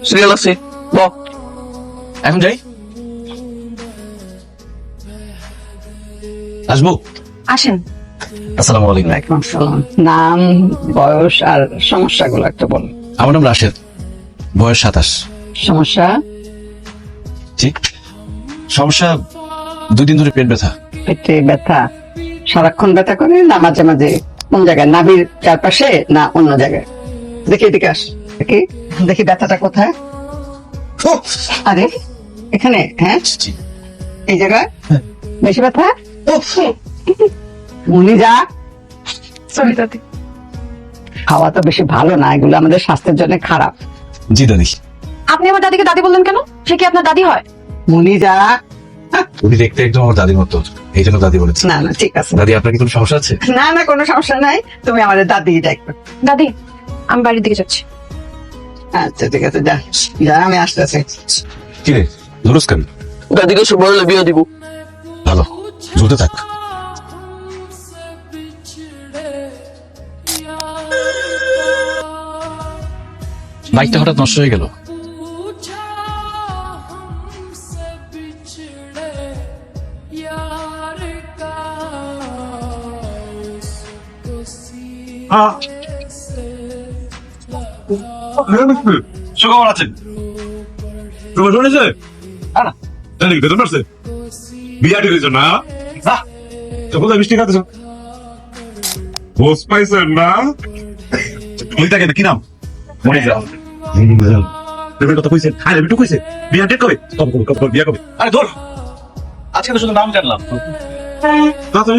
Serial আছে এখন যাই। আসবো। আসেন। আসসালামু আলাইকুম। নাম, বয়স আর সমস্যাগুলো একটা বল। আমার নাম রাশেদ, বয়স 27। সমস্যা? ঠিক। সমস্যা 2 দিন ধরে পেট ব্যথা। পেটে ব্যথা? সারাক্ষণ ব্যথা করে না মাঝে মাঝে? কোন জায়গায়, নাভির চারপাশে না অন্য জায়গায়? দেখি এদিকে আস, দেখি দেখি ব্যথাটা কোথায়। আরে এখানে? হ্যাঁ, এই জায়গায় বেশি ব্যথা? উনি যা সরি দাদি। খাওয়া তো বেশি ভালো না, এগুলো আমাদের স্বাস্থ্যের জন্য খারাপ। জি দাদি। আপনি আমার দাদিকে দাদি বললেন কেন? সে কি আপনার দাদি হয়? মুনি যা। উনি দেখতে একদম আমার দাদির মতো, এই জন্য দাদি বলেছে। না না ঠিক আছে। দাদি আপনার কি কোনো সমস্যা আছে? না না কোনো সমস্যা নাই, তুমি আমাদের দাদি ডাকবে। দাদি, আমি বাড়ির দিকে যাচ্ছি। আচ্ছা ঠিক আছে, যা যা, আমি আসতেছি। কি রে ধরুস কেন? দাদিকে সব বললে বিয়ে দিব। ভালো, ঝুলতে থাক। বাইকটা হঠাৎ নষ্ট হয়ে গেল। সুখবর আছে? তোমার শুনেছে? জানি বেতন আসছে, বিয়া দিয়েছ না? কোথায় মিষ্টি খাতেছ? ভোজ পাইছেন না? ওইটাকে কি নাম? মনিজা। তুমি কথা কইছেন? আরে বিটু কইছে বিয়া ডেট কবে? কবে বিয়া কবে? আরে ধর, আজকে তো শুধু নাম জানলাম। তা তো